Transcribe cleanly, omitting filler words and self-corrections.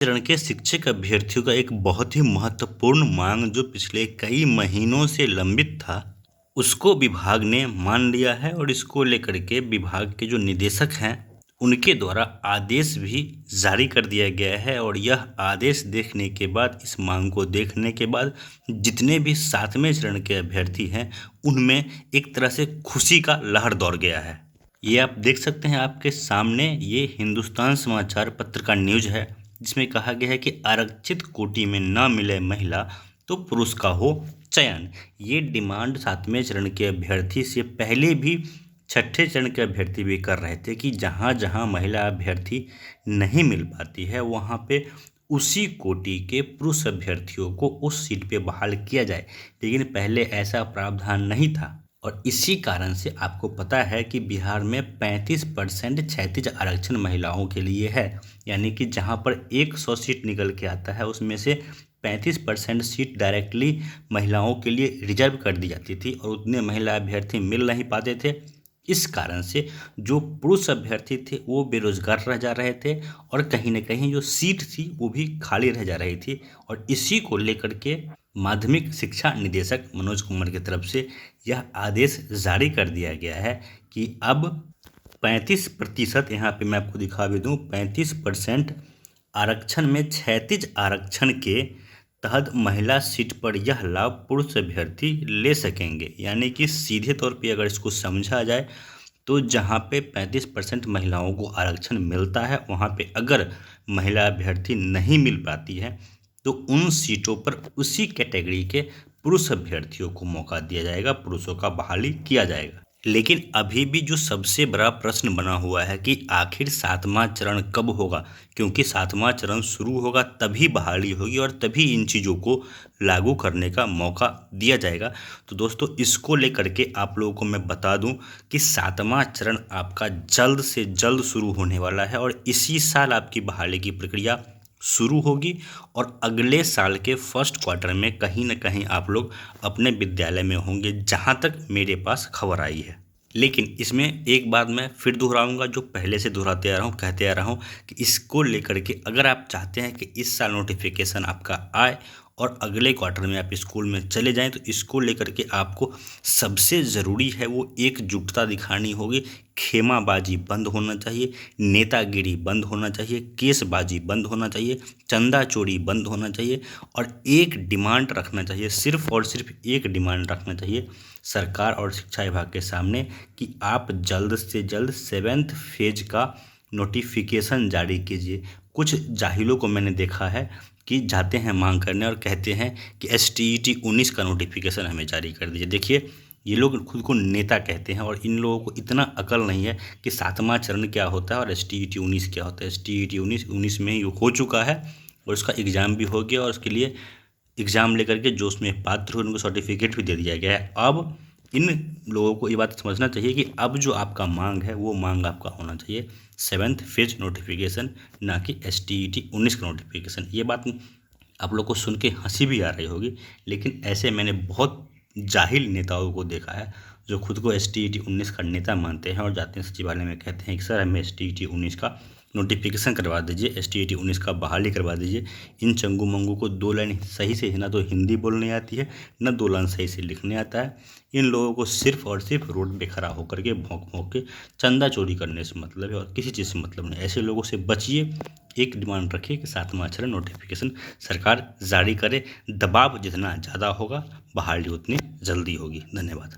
चरण के शिक्षक अभ्यर्थियों का एक बहुत ही महत्वपूर्ण मांग जो पिछले कई महीनों से लंबित था, उसको विभाग ने मान लिया है और इसको लेकर के विभाग के जो निदेशक हैं, उनके द्वारा आदेश भी जारी कर दिया गया है। और यह आदेश देखने के बाद, इस मांग को देखने के बाद जितने भी 7वें चरण के अभ्यर्थी हैं, उनमें एक तरह से खुशी का लहर दौड़ गया है। ये आप देख सकते हैं आपके सामने, ये हिंदुस्तान समाचार पत्र का न्यूज़ है, जिसमें कहा गया है कि आरक्षित कोटि में न मिले महिला तो पुरुष का हो चयन। ये डिमांड 7वें चरण के अभ्यर्थी से पहले भी 6ठे चरण के अभ्यर्थी भी कर रहे थे कि जहाँ जहाँ महिला अभ्यर्थी नहीं मिल पाती है, वहाँ पे उसी कोटि के पुरुष अभ्यर्थियों को उस सीट पे बहाल किया जाए। लेकिन पहले ऐसा प्रावधान नहीं था और इसी कारण से आपको पता है कि बिहार में 35% क्षैतिज आरक्षण महिलाओं के लिए है। यानी कि जहां पर 100 सीट निकल के आता है, उसमें से 35% सीट डायरेक्टली महिलाओं के लिए रिजर्व कर दी जाती थी और उतने महिला अभ्यर्थी मिल नहीं पाते थे। इस कारण से जो पुरुष अभ्यर्थी थे वो बेरोजगार रह जा रहे थे और कहीं ना कहीं जो सीट थी वो भी खाली रह जा रही थी। और इसी को लेकर के माध्यमिक शिक्षा निदेशक मनोज कुमार की तरफ से यह आदेश जारी कर दिया गया है कि अब 35%, यहाँ पे मैं आपको दिखा भी दूँ, 35% आरक्षण में क्षैतिज आरक्षण के तहत महिला सीट पर यह लाभ पुरुष अभ्यर्थी ले सकेंगे। यानी कि सीधे तौर पे अगर इसको समझा जाए तो जहाँ पे 35% महिलाओं को आरक्षण मिलता है, वहाँ पे अगर महिला अभ्यर्थी नहीं मिल पाती है तो उन सीटों पर उसी कैटेगरी के पुरुष अभ्यर्थियों को मौका दिया जाएगा, पुरुषों का बहाली किया जाएगा। लेकिन अभी भी जो सबसे बड़ा प्रश्न बना हुआ है कि आखिर 7वां चरण कब होगा, क्योंकि 7वां चरण शुरू होगा तभी बहाली होगी और तभी इन चीज़ों को लागू करने का मौका दिया जाएगा। तो दोस्तों, इसको लेकर के आप लोगों को मैं बता दूं कि 7वां चरण आपका जल्द से जल्द शुरू होने वाला है और इसी साल आपकी बहाली की प्रक्रिया शुरू होगी और अगले साल के फर्स्ट क्वार्टर में कहीं ना कहीं आप लोग अपने विद्यालय में होंगे, जहाँ तक मेरे पास खबर आई है। लेकिन इसमें एक बात मैं फिर दोहराऊंगा, जो पहले से दोहराते आ रहा हूँ, कहते आ रहा हूँ कि इसको लेकर के अगर आप चाहते हैं कि इस साल नोटिफिकेशन आपका आए और अगले क्वार्टर में आप स्कूल में चले जाएं, तो इसको लेकर के आपको सबसे ज़रूरी है वो एकजुटता दिखानी होगी। खेमाबाजी बंद होना चाहिए, नेतागिरी बंद होना चाहिए, केसबाजी बंद होना चाहिए, चंदा चोरी बंद होना चाहिए और एक डिमांड रखना चाहिए, सिर्फ और सिर्फ एक डिमांड रखना चाहिए सरकार और शिक्षा विभाग के सामने कि आप जल्द से जल्द 7th फेज का नोटिफिकेशन जारी कीजिए। कुछ जाहिलों को मैंने देखा है कि जाते हैं मांग करने और कहते हैं कि STET 19 का नोटिफिकेशन हमें जारी कर दीजिए। देखिए, ये लोग खुद को नेता कहते हैं और इन लोगों को इतना अकल नहीं है कि 7वां चरण क्या होता है और STET 19 क्या होता है। STET 19 में ये हो चुका है और उसका एग्ज़ाम भी हो गया और उसके लिए एग्ज़ाम लेकर के जो उसमें पात्र हुए उनको सर्टिफिकेट भी दे दिया गया है। अब इन लोगों को ये बात समझना चाहिए कि अब जो आपका मांग है वो मांग आपका होना चाहिए 7th फेज नोटिफिकेशन, ना कि STET 19 का नोटिफिकेशन। ये बात आप लोग को सुन के हंसी भी आ रही होगी, लेकिन ऐसे मैंने बहुत जाहिल नेताओं को देखा है जो खुद को STET 19 का नेता मानते हैं और जाते हैं सचिवालय में कहते हैं कि सर हमें STET 19 का नोटिफिकेशन करवा दीजिए, STET 19 का बहाली करवा दीजिए। इन चंगू मंगू को 2 लाइन सही से ना तो हिंदी बोलने आती है, ना 2 लाइन सही से लिखने आता है। इन लोगों को सिर्फ और सिर्फ रोड पे खड़ा होकर के भौंक भौंक के चंदा चोरी करने से मतलब है और किसी चीज़ से मतलब नहीं। ऐसे लोगों से बचिए। एक डिमांड रखिए कि 7वां चरण नोटिफिकेशन सरकार जारी करे। दबाव जितना ज़्यादा होगा, बहाली उतनी जल्दी होगी। धन्यवाद।